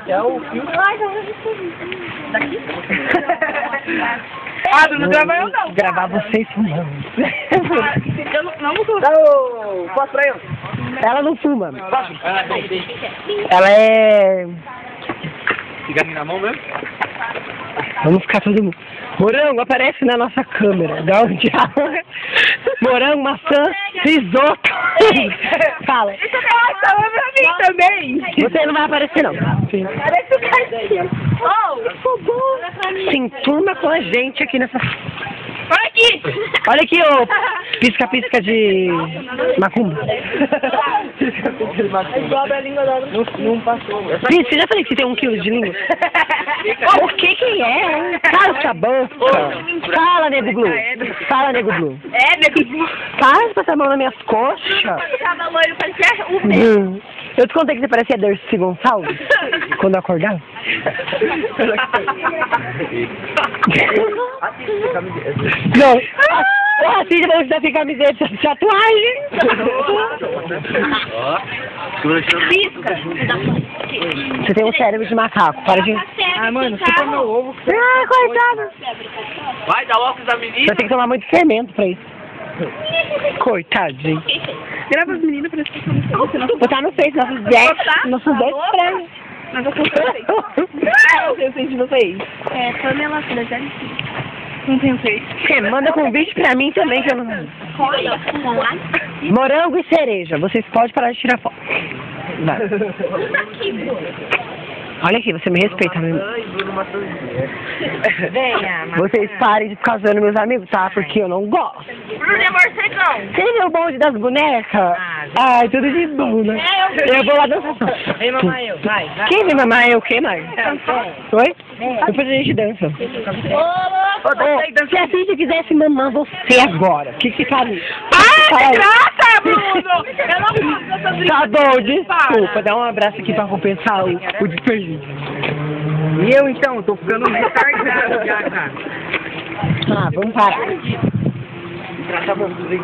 É o filme. Daqui? Ah, tu não grava eu não. Gravar vocês fumando. Eu não vou. Dá o... Posso pra eu? Ela não fuma. Posso? Ela é... Fica assim na mão mesmo? Vamos ficar todo mundo. Morango, aparece na nossa câmera. Dá um tchau. Morango, maçã, risoto. Fala. Isso é pra mim também. Você não vai aparecer, não. Sim. Parece o Cartinho. Oh, ficou bom. Se enturma com a gente aqui nessa... Olha aqui. Olha aqui, ô pisca-pisca de macumba. Dobra a língua da... Não passou. Você já falei que você tem 1 quilo de língua? O que é? Cala essa boca. Fala, Nego Blue. Fala, Nego Blue. É, nego. Para de passar a mão nas minhas coxas. Tava loiro, parecia o meu. Eu te contei que você parecia Dercy Gonçalves quando eu acordava? Não. Assim, vamos dar camiseta de tatuagem. Pisca. Você tem um cérebro de macaco. Para de... Ah, mano, chupa meu ovo. Ah, coitado. Vai, dá o óculos da menina. Você tem que tomar muito fermento pra isso. Coitadinho. Grava as meninas pra você não... Botar no Face, nossos 10 prêmios. Mas eu comprei. Ah, eu sei de vocês. É, Pamela Frederic. Não tenho feito. Você manda convite pra mim também, que eu não... Morango e cereja. Vocês podem parar de tirar foto. Vai. Olha aqui, você me respeita, meu. Venha, Vocês parem de ficar zoando meus amigos, tá? Porque eu não gosto. Bruno é morcegão. Você viu o bonde das bonecas? Ai, tudo de bom, né? Eu vou lá dançar. Vem mamar eu, vai. Quem vem mamar eu? Quem mais? Oi? Depois a gente dança. Se a Cíntia quisesse mamar você agora, o que ficaria? Ah, que graça, Bruno! Eu não faço essa brincadeira. Tá bom, desculpa. Dá um abraço aqui pra compensar o desperdício. E eu então, tô ficando retardado já, cara. Ah, vamos parar. Tá bom, tudo bem.